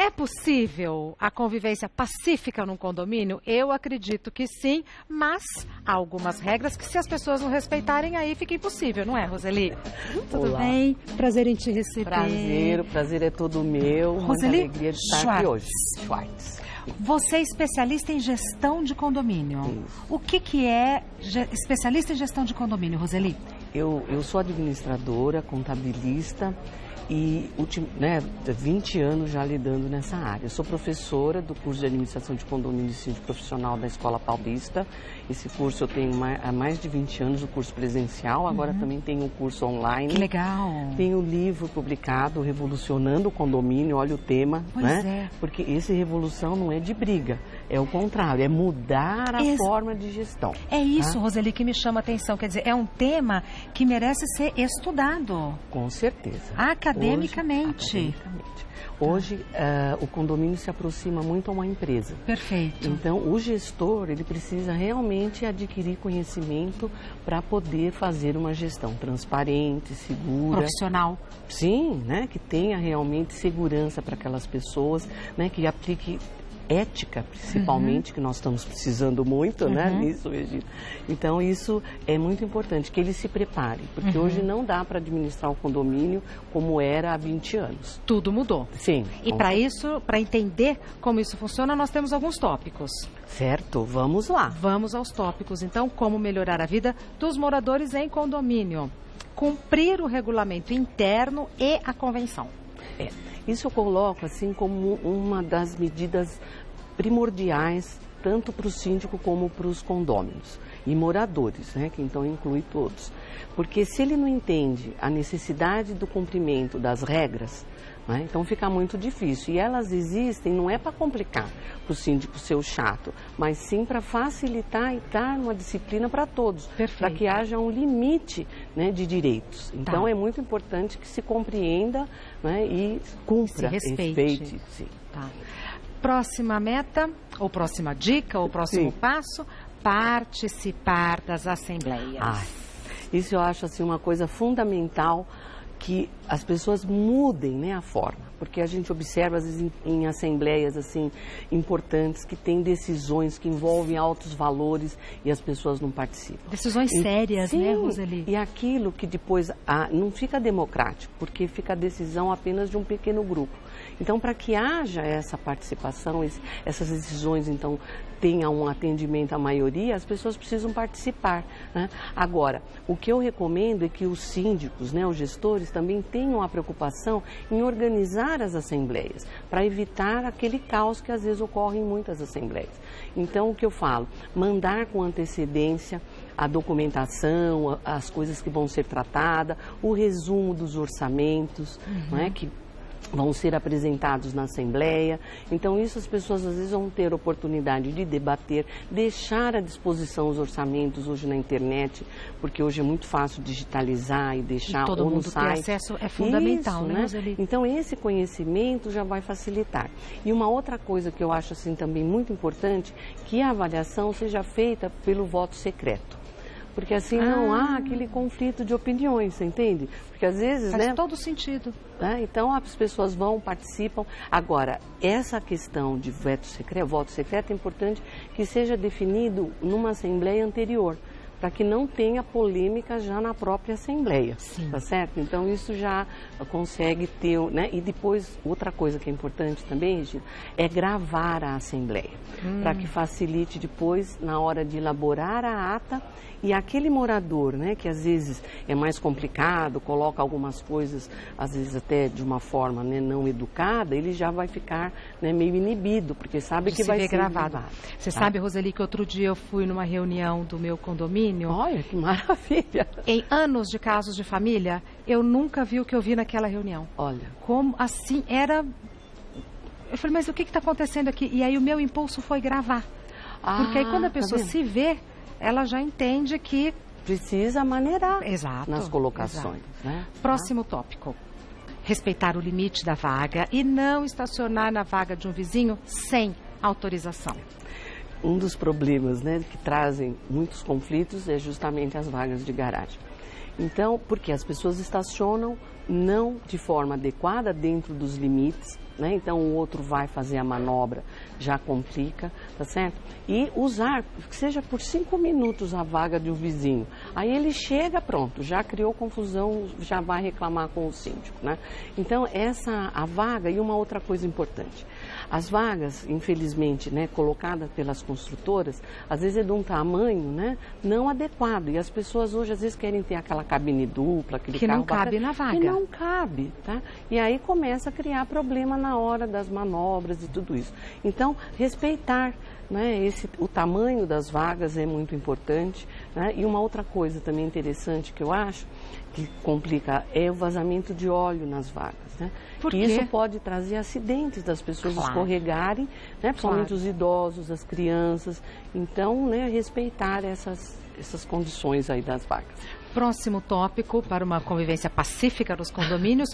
É possível a convivência pacífica num condomínio? Eu acredito que sim, mas há algumas regras que se as pessoas não respeitarem, aí fica impossível, não é, Roseli? Tudo Olá. bem? Prazer em te receber. Prazer, o prazer é todo meu. Roseli Muita alegria de estar aqui hoje. Schwartz. Você é especialista em gestão de condomínio. Isso. O que é especialista em gestão de condomínio, Roseli? Eu sou administradora, contabilista e 20 anos já lidando nessa área. Eu sou professora do curso de administração de condomínio e síndico profissional da Escola Paulista. Esse curso eu tenho há mais de 20 anos, o curso presencial, agora também tenho um curso online. Que legal! Tenho um livro publicado, Revolucionando o Condomínio, olha o tema, Pois né? é. Porque esse revolução não é de briga, é o contrário, é mudar a forma de gestão. É isso, tá? Roseli, que me chama a atenção. Quer dizer, é um tema que merece ser estudado. Com certeza. Academicamente. Hoje, o condomínio se aproxima muito a uma empresa. Perfeito. Então, o gestor, ele precisa realmente adquirir conhecimento para poder fazer uma gestão transparente, segura. Profissional. Sim, né? Que tenha realmente segurança para aquelas pessoas, né? Que aplique ética, principalmente, que nós estamos precisando muito, né, nisso, Regina. Então, isso é muito importante, que ele se prepare, porque hoje não dá para administrar o condomínio como era há 20 anos. Tudo mudou. Sim. E para isso, para entender como isso funciona, nós temos alguns tópicos. Certo, vamos lá. Vamos aos tópicos. Então, como melhorar a vida dos moradores em condomínio. Cumprir o regulamento interno e a convenção. Isso eu coloco assim como uma das medidas primordiais, tanto para o síndico como para os condôminos e moradores, né, que então inclui todos. Porque se ele não entende a necessidade do cumprimento das regras, né, então fica muito difícil. E elas existem não é para complicar, para o síndico ser o chato, mas sim para facilitar e dar uma disciplina para todos, para que haja um limite, né, de direitos. Então é muito importante que se compreenda, né, e cumpra, respeite. Sim. Tá. Próxima meta, ou próxima dica, ou próximo passo, participar das assembleias. Isso eu acho assim uma coisa fundamental, que as pessoas mudem, né, a forma, porque a gente observa às vezes em assembleias assim importantes que tem decisões que envolvem altos valores e as pessoas não participam. Decisões sérias, né, Roseli? E aquilo que depois não fica democrático, porque fica a decisão apenas de um pequeno grupo. Então, para que haja essa participação, essas decisões, então, tenham um atendimento à maioria, as pessoas precisam participar, né? Agora, o que eu recomendo é que os síndicos, né, os gestores, também tenham a preocupação em organizar as assembleias, para evitar aquele caos que às vezes ocorre em muitas assembleias. Então, o que eu falo? Mandar com antecedência a documentação, as coisas que vão ser tratadas, o resumo dos orçamentos, né, que vão ser apresentados na Assembleia. Então, isso as pessoas às vezes vão ter oportunidade de debater, deixar à disposição os orçamentos hoje na internet, porque hoje é muito fácil digitalizar e deixar todo no mundo site. ter acesso é fundamental, Isso, né, Roseli? Então, esse conhecimento já vai facilitar. E uma outra coisa que eu acho assim também muito importante, que a avaliação seja feita pelo voto secreto. Porque assim não há aquele conflito de opiniões, você entende? Porque às vezes, faz né? todo sentido. Então as pessoas vão, participam. Agora, essa questão de voto secreto é importante que seja definido numa assembleia anterior, para que não tenha polêmica já na própria Assembleia, tá certo? Então isso já consegue ter, né? E depois, outra coisa que é importante também, Regina, é gravar a Assembleia, para que facilite depois, na hora de elaborar a ata, e aquele morador, né, que às vezes é mais complicado, coloca algumas coisas, às vezes até de uma forma, né, não educada, ele já vai ficar, né, meio inibido, porque sabe que vai ser gravado. Você sabe, Roseli, que outro dia eu fui numa reunião do meu condomínio. Olha, que maravilha! Em anos de casos de família, eu nunca vi o que eu vi naquela reunião. Olha. Como assim, era... Eu falei, mas o que está acontecendo aqui? E aí o meu impulso foi gravar. Porque aí quando a pessoa se vê, ela já entende que... precisa maneirar nas colocações. Exato. Né? Próximo tópico. Respeitar o limite da vaga e não estacionar na vaga de um vizinho sem autorização. Um dos problemas, né, que trazem muitos conflitos é justamente as vagas de garagem. Então, porque as pessoas estacionam não de forma adequada dentro dos limites, né? Então o outro vai fazer a manobra, já complica, tá certo? E usar, que seja por 5 minutos a vaga de um vizinho. Aí ele chega, pronto, já criou confusão, já vai reclamar com o síndico, né? Então a vaga, e uma outra coisa importante, as vagas, infelizmente, né, colocadas pelas construtoras, às vezes é de um tamanho, né, não adequado. E as pessoas hoje, às vezes, querem ter aquela cabine dupla, aquele que carro não cabe bacana, na vaga. que não cabe, tá? E aí começa a criar problema na hora das manobras e tudo isso. Então, respeitar, né, o tamanho das vagas é muito importante, né? E uma outra coisa também interessante que eu acho que complica é o vazamento de óleo nas vagas, né? Por quê? Isso pode trazer acidentes das pessoas escorregarem, né? Principalmente os idosos, as crianças. Então, né, respeitar essas condições aí das vagas. Próximo tópico para uma convivência pacífica nos condomínios: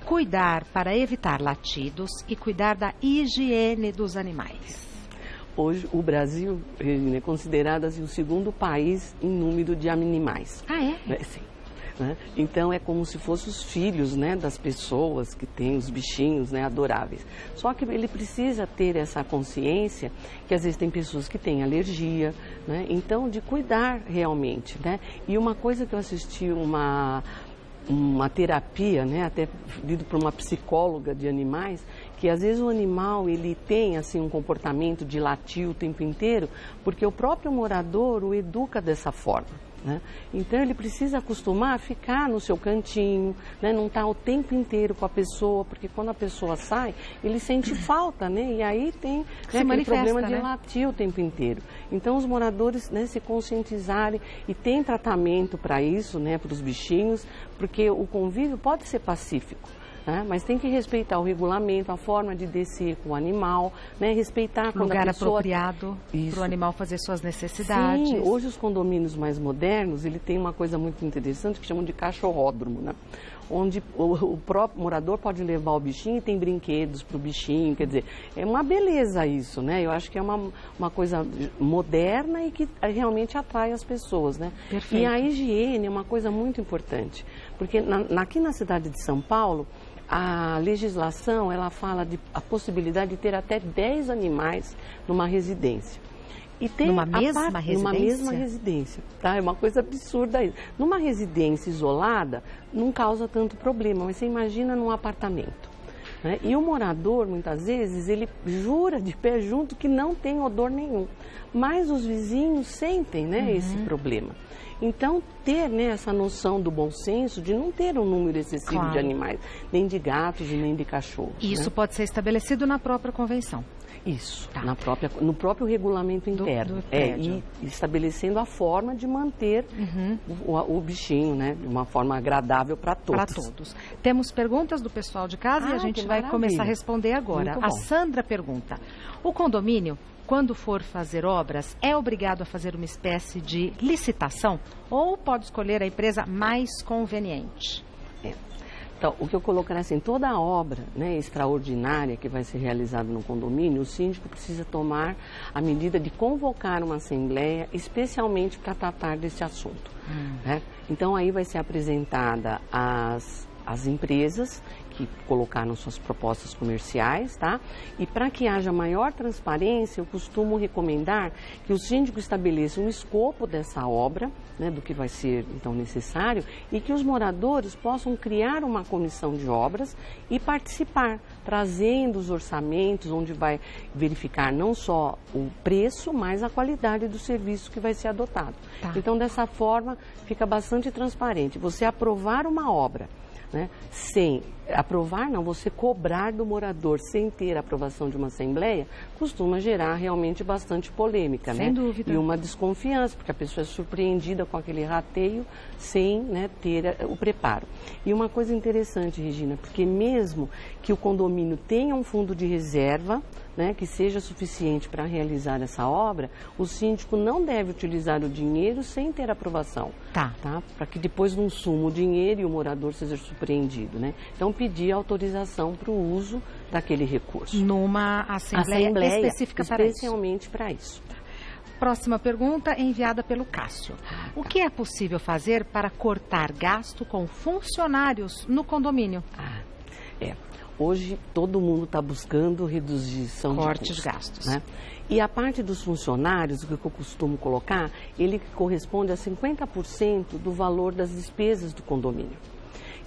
cuidar para evitar latidos e cuidar da higiene dos animais. Hoje, o Brasil é considerado assim, o 2º país em número de animais. Ah, é? Sim. Né? Então, é como se fossem os filhos, né, das pessoas que têm os bichinhos, né, adoráveis. Só que ele precisa ter essa consciência que às vezes tem pessoas que têm alergia, né? Então, de cuidar realmente, né? E uma coisa que eu assisti uma terapia, né, até lido por uma psicóloga de animais, que às vezes o animal ele tem assim um comportamento de latir o tempo inteiro, porque o próprio morador o educa dessa forma, né? Então ele precisa acostumar a ficar no seu cantinho, né, não estar o tempo inteiro com a pessoa, porque quando a pessoa sai, ele sente falta, né? E aí tem, né, aquele problema de latir o tempo inteiro. Então os moradores, né, se conscientizarem, e tem tratamento para isso, né, para os bichinhos, porque o convívio pode ser pacífico, né? Mas tem que respeitar o regulamento, a forma de descer com o animal, né? Respeitar quando lugar a pessoa... apropriado para o animal fazer suas necessidades. Sim, hoje os condomínios mais modernos, ele tem uma coisa muito interessante que chamam de cachorródromo, né? Onde o próprio morador pode levar o bichinho e tem brinquedos para o bichinho, quer dizer, é uma beleza isso, né? Eu acho que é uma coisa moderna e que realmente atrai as pessoas, né? Perfeito. E a higiene é uma coisa muito importante, porque aqui na cidade de São Paulo, a legislação, ela fala de a possibilidade de ter até 10 animais numa residência. E tem numa mesma residência? Numa mesma residência, tá? É uma coisa absurda isso. Numa residência isolada, não causa tanto problema, mas você imagina num apartamento, né? E o morador, muitas vezes, ele jura de pé junto que não tem odor nenhum. Mas os vizinhos sentem, né, esse problema. Então, ter, né, essa noção do bom senso de não ter um número excessivo de animais, nem de gatos e nem de cachorros. Isso, né, pode ser estabelecido na própria convenção. Isso, tá, no próprio regulamento interno. E estabelecendo a forma de manter o bichinho, né, de uma forma agradável para todos. Para todos. Temos perguntas do pessoal de casa e a gente vai começar a responder agora. A Sandra pergunta: o condomínio, quando for fazer obras, é obrigado a fazer uma espécie de licitação ou pode escolher a empresa mais conveniente? Então, o que eu colocaria assim, toda a obra, né, extraordinária que vai ser realizada no condomínio, o síndico precisa tomar a medida de convocar uma assembleia especialmente para tratar desse assunto, né? Então, aí vai ser apresentada as empresas que colocaram suas propostas comerciais, tá? E para que haja maior transparência, eu costumo recomendar que o síndico estabeleça um escopo dessa obra, né, do que vai ser, então, necessário, e que os moradores possam criar uma comissão de obras e participar, trazendo os orçamentos, onde vai verificar não só o preço, mas a qualidade do serviço que vai ser adotado. Tá. Então, dessa forma, fica bastante transparente. Você aprovar uma obra, né, sem aprovar, não, você cobrar do morador sem ter a aprovação de uma assembleia, costuma gerar realmente bastante polêmica, sem dúvida. E uma desconfiança, porque a pessoa é surpreendida com aquele rateio sem, né, ter o preparo. E uma coisa interessante, Regina, porque mesmo que o condomínio tenha um fundo de reserva, né, que seja suficiente para realizar essa obra, o síndico não deve utilizar o dinheiro sem ter aprovação. Tá? Para que depois não suma o dinheiro e o morador seja surpreendido, né? Então, pedir autorização para o uso daquele recurso. Numa assembleia específica para isso. Especialmente para isso. Próxima pergunta enviada pelo Cássio. O que é possível fazer para cortar gasto com funcionários no condomínio? hoje todo mundo está buscando redução corte de gastos. Né? E a parte dos funcionários, o que eu costumo colocar, ele corresponde a 50% do valor das despesas do condomínio.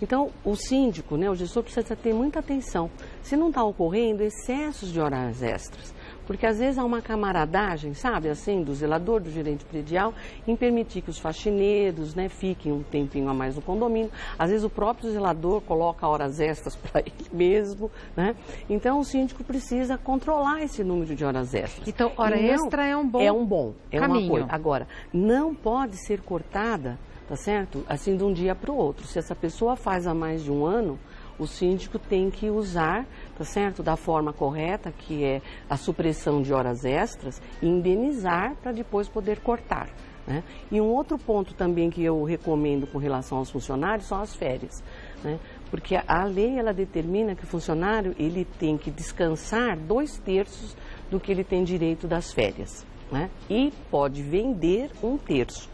Então, o síndico, né, o gestor precisa ter muita atenção se não está ocorrendo excessos de horas extras. Porque às vezes há uma camaradagem, sabe, assim, do zelador, do gerente predial, em permitir que os faxineiros, né, fiquem um tempinho a mais no condomínio. Às vezes o próprio zelador coloca horas extras para ele mesmo, né? Então o síndico precisa controlar esse número de horas extras. Então, hora extra é um bom caminho. Uma coisa. Agora, não pode ser cortada, tá certo? Assim, de um dia para o outro. Se essa pessoa faz há mais de um ano, o síndico tem que usar, tá certo, da forma correta, que é a supressão de horas extras, e indenizar para depois poder cortar, né? E um outro ponto também que eu recomendo com relação aos funcionários são as férias, né? Porque a lei, ela determina que o funcionário, ele tem que descansar 2/3 do que ele tem direito das férias, né? E pode vender 1/3.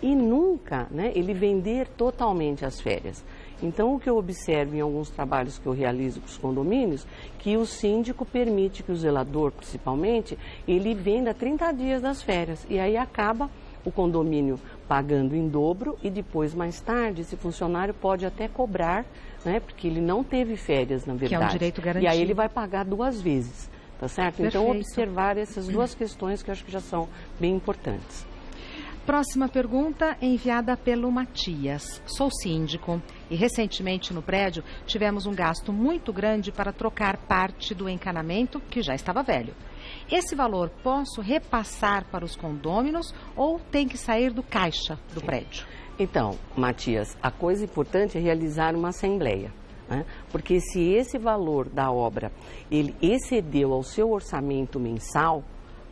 E nunca, né, ele vender totalmente as férias. Então, o que eu observo em alguns trabalhos que eu realizo com os condomínios, que o síndico permite que o zelador, principalmente, ele venda 30 dias das férias. E aí acaba o condomínio pagando em dobro e depois, mais tarde, esse funcionário pode até cobrar, né, porque ele não teve férias, na verdade. Que é um direito garantido. E aí ele vai pagar 2 vezes, tá certo? Perfeito. Então, observar essas duas questões que eu acho que já são bem importantes. Próxima pergunta enviada pelo Matias. Sou síndico e recentemente no prédio tivemos um gasto muito grande para trocar parte do encanamento que já estava velho. Esse valor posso repassar para os condôminos ou tem que sair do caixa do prédio? Então, Matias, a coisa importante é realizar uma assembleia, né? Porque se esse valor da obra ele excedeu ao seu orçamento mensal,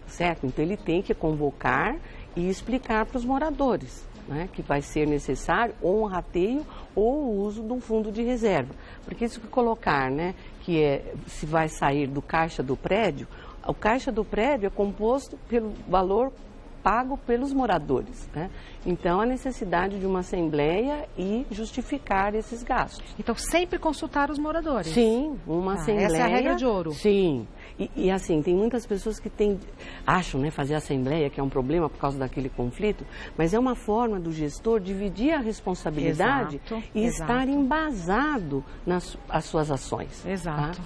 certo? Então ele tem que convocar e explicar para os moradores, né, que vai ser necessário ou um rateio ou o uso de um fundo de reserva. Porque isso que colocar, né, que é se vai sair do caixa do prédio, o caixa do prédio é composto pelo valor pago pelos moradores, né? Então, a necessidade de uma assembleia e justificar esses gastos. Então, sempre consultar os moradores? Sim, uma assembleia. Essa é a regra de ouro? Sim. E assim, tem muitas pessoas que acham, né, fazer assembleia, que é um problema por causa daquele conflito, mas é uma forma do gestor dividir a responsabilidade e estar embasado nas as suas ações. Exato. Tá?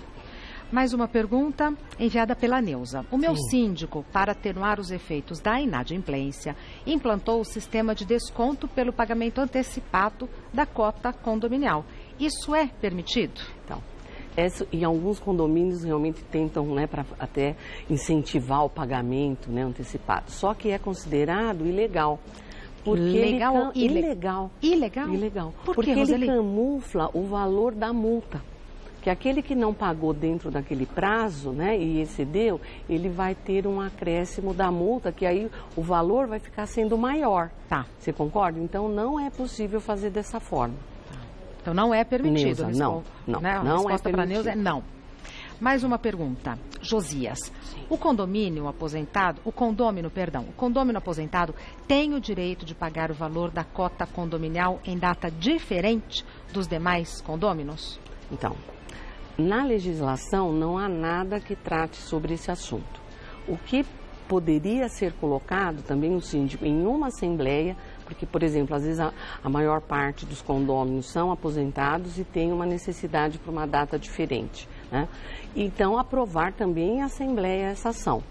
Mais uma pergunta enviada pela Neuza. O meu síndico, para atenuar os efeitos da inadimplência, implantou o sistema de desconto pelo pagamento antecipado da cota condominial. Isso é permitido? Então, em alguns condomínios realmente tentam, né, para até incentivar o pagamento, né, antecipado. Só que é considerado ilegal. Porque ilegal? Ilegal. Porque ele camufla o valor da multa. Que aquele que não pagou dentro daquele prazo, né, e excedeu, ele vai ter um acréscimo da multa, que aí o valor vai ficar sendo maior. Tá. Você concorda? Então, não é possível fazer dessa forma. Então, não é permitido. Neuza, não a resposta é para a Neuza é não. Mais uma pergunta. Josias. Sim. O condômino aposentado tem o direito de pagar o valor da cota condominial em data diferente dos demais condôminos? Então, na legislação não há nada que trate sobre esse assunto. O que poderia ser colocado também o síndico em uma assembleia, porque, por exemplo, às vezes a maior parte dos condôminos são aposentados e tem uma necessidade para uma data diferente, né? Então, aprovar também em assembleia essa ação,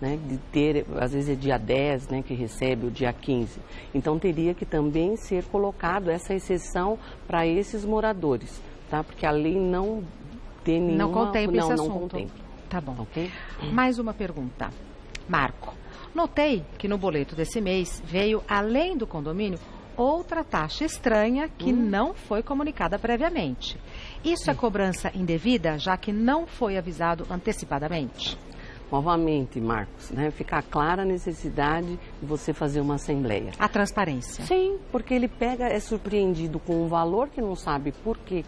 né? De ter, às vezes é dia 10, né, que recebe o dia 15. Então, teria que também ser colocado essa exceção para esses moradores, tá? Porque a lei não tem nenhuma... Não contempla esse assunto. Não contempla. Tá bom. Okay? Mais uma pergunta. Marco, notei que no boleto desse mês veio, além do condomínio, outra taxa estranha que não foi comunicada previamente. Isso é cobrança indevida, já que não foi avisado antecipadamente? Novamente, Marcos, né, ficar clara a necessidade de você fazer uma assembleia. A transparência. Sim, porque ele é surpreendido com um valor que não sabe por que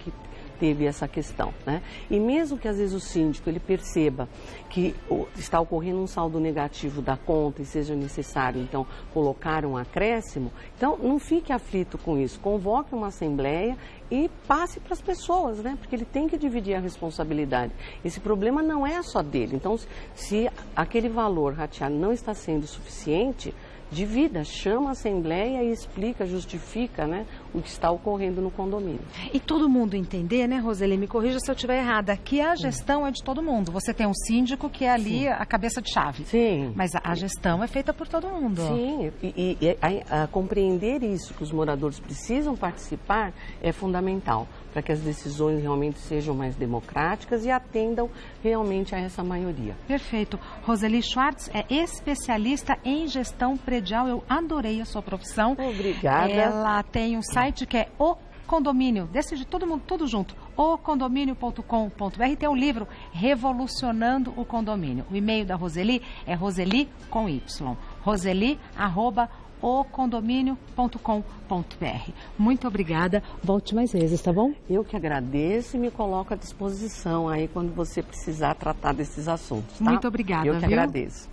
teve essa questão, né? E mesmo que às vezes o síndico ele perceba que está ocorrendo um saldo negativo da conta e seja necessário, então, colocar um acréscimo, então não fique aflito com isso, convoque uma assembleia e passe para as pessoas, né? Porque ele tem que dividir a responsabilidade. Esse problema não é só dele. Então, se aquele valor rateado não está sendo suficiente, divida, chama a assembleia e explica, justifica, né, o que está ocorrendo no condomínio. E todo mundo entender, né, Roseli, me corrija se eu estiver errada, que a gestão é de todo mundo. Você tem um síndico que é ali a cabeça de chave. Sim. Mas a gestão é feita por todo mundo. Sim, e a compreender isso, que os moradores precisam participar, é fundamental, para que as decisões realmente sejam mais democráticas e atendam realmente a essa maioria. Perfeito. Roseli Schwartz é especialista em gestão predial. Eu adorei a sua profissão. Obrigada. Ela tem um site que é O Condomínio, decide todo mundo, tudo junto, ocondomínio.com.br. Tem um livro Revolucionando o Condomínio. O e-mail da Roseli é Roseli com Y. Roseli@ocondomínio.com.br. Muito obrigada. Volte mais vezes, tá bom? Eu que agradeço e me coloco à disposição aí quando você precisar tratar desses assuntos, tá? Muito obrigada, Eu que agradeço.